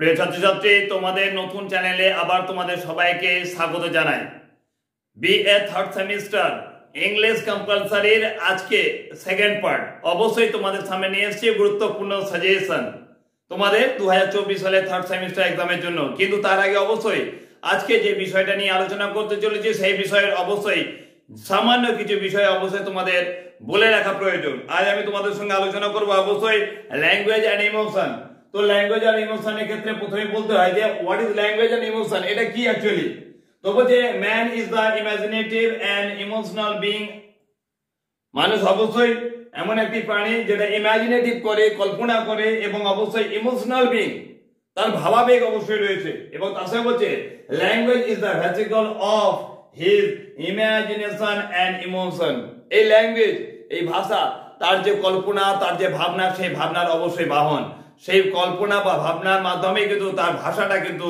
প্রিয় ছাত্রছাত্রী, তোমাদের নতুন চ্যানেলে আবার তোমাদের সবাইকে স্বাগত জানাই। বিএ থার্ড সেমিস্টার ইংলিশ কম্পালসারির আজকে সেকেন্ড পার্ট অবশ্যই তোমাদের সামনে নিয়ে এসেছি গুরুত্বপূর্ণ সাজেশন তোমাদের 2024 সালে থার্ড সেমিস্টার এক্সামের জন্য। কিন্তু তার আগে অবশ্যই আজকে যে বিষয়টা নিয়ে আলোচনা করতে চলেছি সেই বিষয়ের অবশ্যই সামান্য কিছু বিষয় অবশ্যই তোমাদের বলে রাখা প্রয়োজন। আজ আমি তোমাদের সঙ্গে আলোচনা করব অবশ্যই ল্যাঙ্গুয়েজ অ্যান্ড ইমোশন। তো ল্যাঙ্গুয়েজ আর ইমোশনের ক্ষেত্রে প্রথমে বলতে হয় যে what is language and emotion, এটা কি অ্যাকচুয়ালি। তো বলছে man is the imaginative and emotional being. মানুষ অবশ্যই এমন একটি প্রাণী যেটা ইমাজিনেটিভ করে, কল্পনা করে, এবং অবশ্যই ইমোশনাল বিং, তার ভাবাবেগ অবশ্যই রয়েছে। এবং তার সাথে বলছে language is the vehicle of his imagination and emotion. এই ল্যাঙ্গুয়েজ, এই ভাষা, তার যে কল্পনা, তার যে ভাবনা, সেই ভাবনার অবশ্যই বাহন। সেই কল্পনা বা ভাবনার মাধ্যমে কিন্তু তার ভাষাটা কিন্তু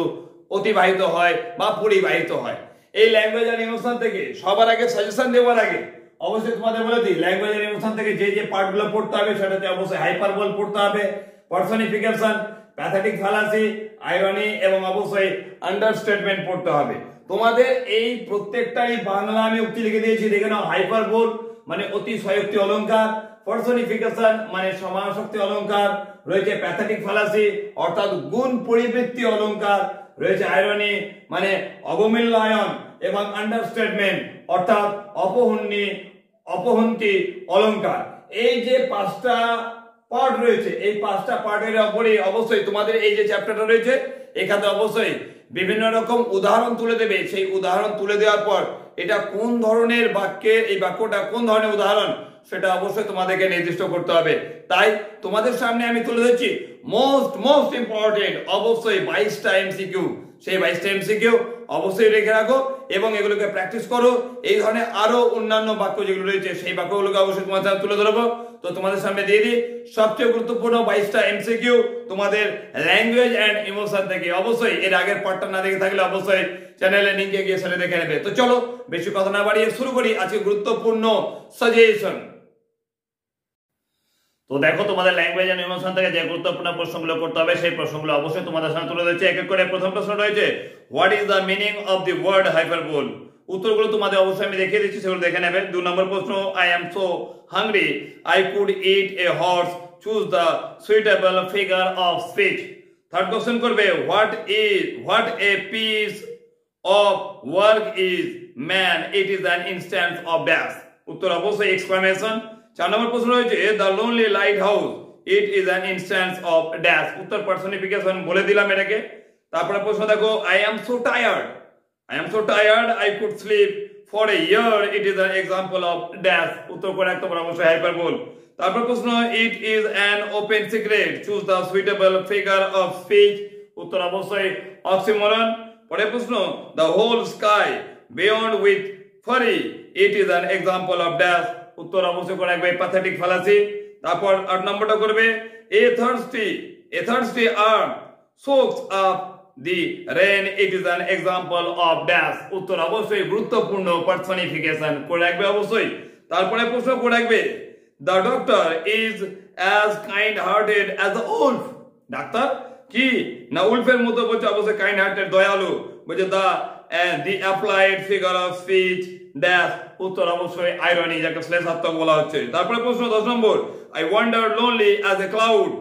অতিবাহিত হয় বা পরিবাহিত হয়। এই ল্যাঙ্গুয়েজ আর ইমোশন থেকে সবার আগে সাজেশন দেওয়ার আগে অবশ্যই তোমাদের বলে দিই, ল্যাঙ্গুয়েজ আর ইমোশন থেকে যে যে পার্টগুলো পড়তে হবে সেটাতে অবশ্যই হাইপারবোল পড়তে হবে, পার্সনিফিকেশন, প্যাথেটিক ফ্যালাসি, আইরনি এবং অবশ্যই আন্ডারস্টেটমেন্ট পড়তে হবে। তোমাদের এই প্রত্যেকটাই বাংলা আমি উক্তি লিখে দিয়েছি, দেখে নাও। হাইপারবোল মানে অতিশয়োক্তি অলংকার, পার্সনিফিকেশন মানে সমাসক্তি অলংকার রয়েছে, প্যাথেটিক ফ্যালাসি অর্থাৎ গুণ পরিবৃত্তি অলংকার রয়েছে, আইরনি মানে অবমূল্যায়ন, এবং আন্ডারস্টেটমেন্ট অর্থাৎ অপহন্তি অলংকার। এই যে পাঁচটা পার্ট রয়েছে, এই পাঁচটা পার্টের উপরে অবশ্যই তোমাদের এই যে চ্যাপ্টারটা রয়েছে এখানে অবশ্যই বিভিন্ন রকম উদাহরণ তুলে দেবে। সেই উদাহরণ তুলে দেওয়ার পর এটা কোন ধরনের বাক্যের, এই বাক্যটা কোন ধরনের উদাহরণ সেটা অবশ্যই তোমাদেরকে নির্দিষ্ট করতে হবে। তাই তোমাদের সামনে আমি তুলে ধরছি মোস্ট ইম্পর্টেন্ট অবশ্যই 22টা এমসিকিউ। সেই 22টা এমসিকিউ অবশ্যই রেখে রাখো এবং এগুলোকে প্র্যাকটিস করো। এই ধরনের আরো অন্যান্য বাক্য যেগুলো রয়েছে সেই বাক্যগুলোকে অবশ্যই তোমাদের সামনে তুলে ধরবো। তো তোমাদের সামনে দিয়ে দিই সবচেয়ে গুরুত্বপূর্ণ 22টা এমসিকিউ তোমাদের ল্যাঙ্গুয়েজ এন্ড ইমোশন থেকে। অবশ্যই এর আগের পার্টটা না দেখে থাকলে অবশ্যই চ্যানেলে লিংকে গিয়ে সেটা দেখে নেবে। তো চলো বেশি কথা না বাড়িয়ে শুরু করি আজকে গুরুত্বপূর্ণ সাজেশন। তো দেখো, তোমাদের ল্যাঙ্গুয়েজ এন্ড ইমোশন থেকে যে গুরুত্বপূর্ণ প্রশ্নগুলো করতে হবে সেই প্রশ্নগুলো অবশ্যই তোমাদের সামনে তুলে ধরছি এক এক করে। প্রথম প্রশ্ন রয়েছে what is the meaning of the word hyperbole. উত্তরগুলো তোমাদের অবশ্যই আমি দেখিয়ে দিচ্ছি, সেগুলো দেখে নেবে। 2 নম্বর প্রশ্ন I am so hungry I could eat a horse, choose the suitable figure of speech. Third question করবে what a piece of work is man, it is an instance of dash. উত্তর অবশ্যই এক্সক্লামেশন। 4 নম্বর প্রশ্ন রয়েছে the lonely lighthouse, it is an instance of dash. উত্তর personification বলে দিলাম এটাকে। তারপরে প্রশ্ন দেখো I am so tired I could sleep for a year, it is an example of dash। উত্তর করে একটা অবশ্যই হাইপারবোল। তারপর প্রশ্ন it is an open secret, choose the suitable figure of speech। উত্তর অবশ্যই অক্সিমোরন। পরের প্রশ্ন the whole sky beyond with furry, it is an example of dash। উত্তর অবশ্যই করে একবার প্যাথেটিক ফ্যালাসি। তারপর 8 নম্বরটা করবে a thirsty earth soaks up the rain, it is an example of dash। উত্তর অবশ্যই গুরুত্বপূর্ণ পার্সনিফিকেশন করে রাখবে অবশ্যই। তারপরে প্রশ্ন করে রাখবে the doctor is as kind hearted as the wolf। Doctor কি না উলফের মতো, বলছে অবশ্যই কাইন্ড হার্টেড, দয়ালু। বলছে the applied figure of speech dash। উত্তর অবশ্যই আইরনি, যাকে শ্লেষাত্মক বলা হচ্ছে। তারপরে প্রশ্ন 10 নম্বর I wander lonely as a cloud,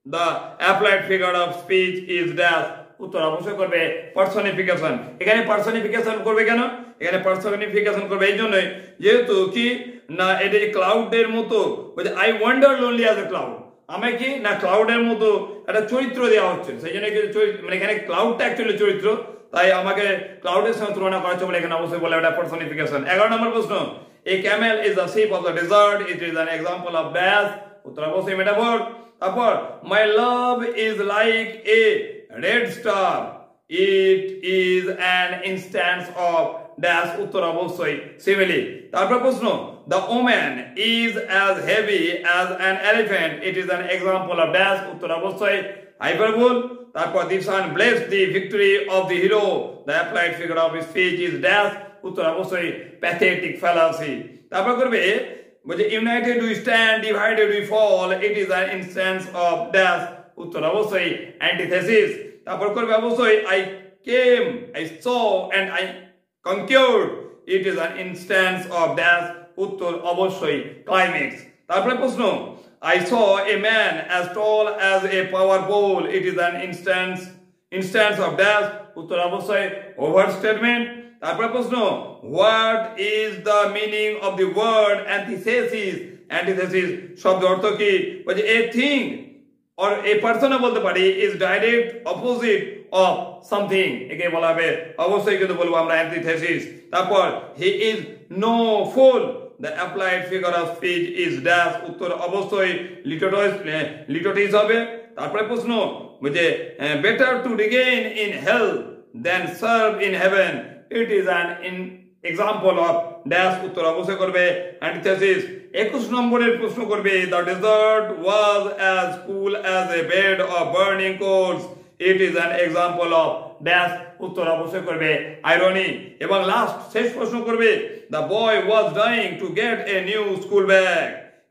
the applied figure of speech is dash। উত্তর অবশ্যই করবে পার্সনিফিকেশন। এখানে পার্সনিফিকেশন করবে কেন? এখানে পার্সনিফিকেশন করবে এই জন্যই যেহেতু কি না এটা ক্লাউডের মতো, বলছে I wonder lonely as a cloud. আমায় কি না ক্লাউডের মতো একটা চরিত্র দেওয়া হচ্ছে, সেই জন্য মানে এখানে ক্লাউডটা অ্যাকচুয়ালি চরিত্র, তাই আমাকে ক্লাউডের সঙ্গে তুলনা করা হচ্ছে বলে এখানে অবশ্যই বলে এটা পার্সনিফিকেশন। 11 নম্বর প্রশ্ন a camel is the ship of the desert, it is an example of dash. উত্তর অবশ্যই মেটাফর। তারপর my love is like a red star, it is an instance of dash। উত্তর অবশ্যই simile। তারপর প্রশ্ন the woman is as heavy as an elephant, it is an example of dash। উত্তর অবশ্যই hyperbole। তারপর the sun blessed the victory of the hero, the applied figure of speech is dash। উত্তর অবশ্যই pathetic fallacy। তারপর করবে বলছে united we stand, divided we fall, it is an instance of dash। উত্তর অবশ্যই অ্যান্টিথেসিস। তারপর করবে অবশ্যই I came, I saw and I conquered. It is an instance of dash, উত্তর অবশ্যই climax। তারপরে প্রশ্ন I saw a man as tall as a power pole. It is an instance of dash, উত্তর অবশ্যই overstatement। তারপরে প্রশ্ন what is the meaning of the word antithesis? antithesis শব্দ অর্থ কি? বলছে a thing or a person বলতে পারি is direct opposite of something, একে বলা হবে অবশ্যই কিন্তু বলবো আমরা antithesis। তারপর he is no fool, the applied figure of speech is dash, উত্তর অবশ্যই litotes হবে। তারপরে প্রশ্ন বলছে better to regain in hell than serve in heaven, it is an example of dash, উত্তর অবশ্যই করবে antithesis। 21 নম্বরের প্রশ্ন করবে the desert was as cool as a bed of burning coals, it is an example of dash, উত্তর অবশ্যই করবে irony। এবং লাস্ট শেষ প্রশ্ন করবে the boy was dying to get a new school bag,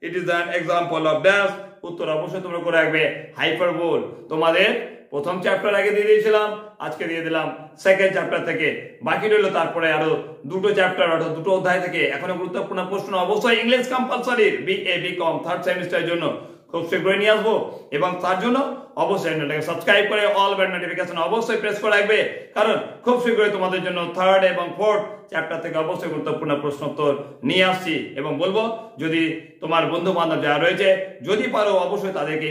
it is an example of dash, উত্তর অবশ্যই তোমরা করে রাখবে হাইপারবোল। তোমাদের প্রথম চ্যাপ্টার আগে দিয়ে দিয়েছিলাম, আজকে দিয়ে দিলাম সেকেন্ড চ্যাপ্টার থেকে, বাকি রইল তারপরে আরো দুটো চ্যাপ্টার অর্থাৎ দুটো অধ্যায় থেকে। এখনো গুরুত্বপূর্ণ প্রশ্ন অবশ্যই English compulsory BA BCom third সেমিস্টারের জন্য খুব শীঘ্রই নিয়ে আসবো, এবং তার জন্য অবশ্যই চ্যানেলটাকে সাবস্ক্রাইব করে অল বেল নোটিফিকেশন অবশ্যই প্রেস করে রাখবে, কারণ খুব শীঘ্রই তোমাদের জন্য থার্ড এবং ফোর্থ চ্যাপ্টার থেকে অবশ্যই গুরুত্বপূর্ণ প্রশ্নোত্তর নিয়ে আসছি। এবং বলবো যদি তোমার বন্ধু বান্ধব যারা রয়েছে যদি পারো অবশ্যই তাদেরকে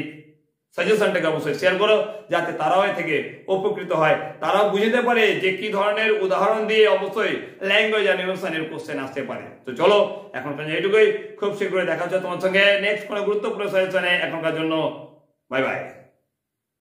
সাজেশনটাকে অবশ্যই শেয়ার করো, যাতে তারাও এ থেকে উপকৃত হয়, তারাও বুঝতে পারে যে কি ধরনের উদাহরণ দিয়ে অবশ্যই ল্যাঙ্গুয়েজ অ্যানিমেশনের কোশ্চেন আসতে পারে। তো চলো এখন এইটুকুই, খুব শীঘ্রই দেখা হচ্ছে তোমার সঙ্গে নেক্সট কোনো গুরুত্বপূর্ণ সাজেশনে। এখনকার জন্য বাই বাই।